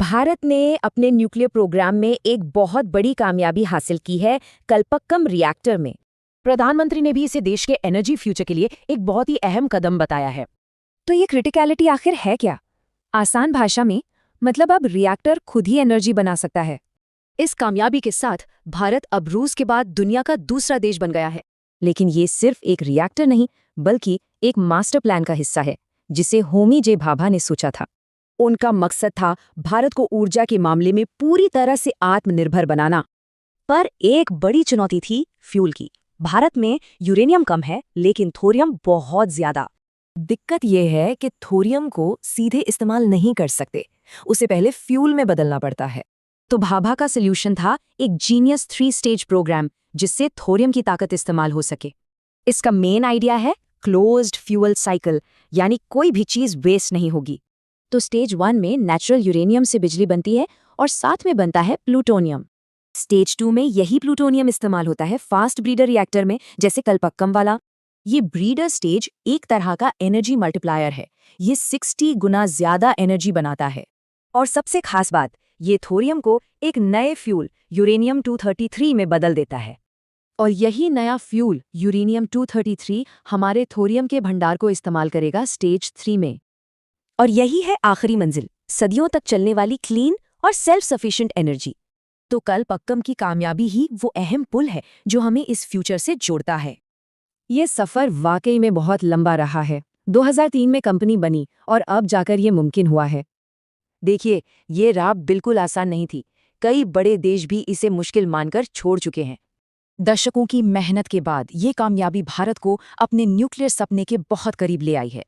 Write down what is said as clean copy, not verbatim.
भारत ने अपने nuclear programme में एक बहुत बड़ी कामयाबी हासिल की है कल्पक्कम रिएक्टर में। प्रधानमंत्री ने भी इसे देश के एनर्जी फ्यूचर के लिए एक बहुत ही अहम कदम बताया है। तो ये क्रिटिकलिटी आखिर है क्या? आसान भाषा में मतलब अब रिएक्टर खुद ही एनर्जी बना सकता है। इस कामयाबी के साथ भारत अब रूस के बाद दुनिया का दूसरा देश बन गया है। लेकिन ये सिर्फ एक रिएक्टर नहीं बल्कि एक मास्टर प्लान का हिस्सा है जिसे होमी जे भाभा ने सोचा था। उनका मकसद था भारत को ऊर्जा के मामले में पूरी तरह से आत्मनिर्भर बनाना। पर एक बड़ी चुनौती थी फ्यूल की। भारत में यूरेनियम कम है लेकिन थोरियम बहुत ज्यादा। दिक्कत यह है कि थोरियम को सीधे इस्तेमाल नहीं कर सकते, उसे पहले फ्यूल में बदलना पड़ता है। तो भाभा का सल्यूशन था एक जीनियस 3 स्टेज प्रोग्राम जिससे थोरियम की ताकत इस्तेमाल हो सके। इसका मेन आइडिया है क्लोज्ड फ्यूल साइकिल, यानी कोई भी चीज वेस्ट नहीं होगी। तो स्टेज 1 में नेचुरल यूरेनियम से बिजली बनती है और साथ में बनता है प्लूटोनियम। स्टेज 2 में यही प्लूटोनियम इस्तेमाल होता है फास्ट ब्रीडर रिएक्टर में, जैसे कल्पक्कम वाला। ये ब्रीडर स्टेज एक तरह का एनर्जी मल्टीप्लायर है। ये 60 गुना ज्यादा एनर्जी बनाता है। और सबसे खास बात, ये थोरियम को एक नए फ्यूल यूरेनियम 233 में बदल देता है। और यही नया फ्यूल यूरेनियम 233 हमारे थोरियम के भंडार को इस्तेमाल करेगा स्टेज 3 में। और यही है आखिरी मंजिल, सदियों तक चलने वाली क्लीन और सेल्फ सफिशिएंट एनर्जी। तो कल्पक्कम की कामयाबी ही वो अहम पुल है जो हमें इस फ्यूचर से जोड़ता है। ये सफ़र वाकई में बहुत लंबा रहा है। 2003 में कंपनी बनी और अब जाकर ये मुमकिन हुआ है। देखिए, ये राह बिल्कुल आसान नहीं थी। कई बड़े देश भी इसे मुश्किल मानकर छोड़ चुके हैं। दशकों की मेहनत के बाद ये कामयाबी भारत को अपने न्यूक्लियर सपने के बहुत करीब ले आई है।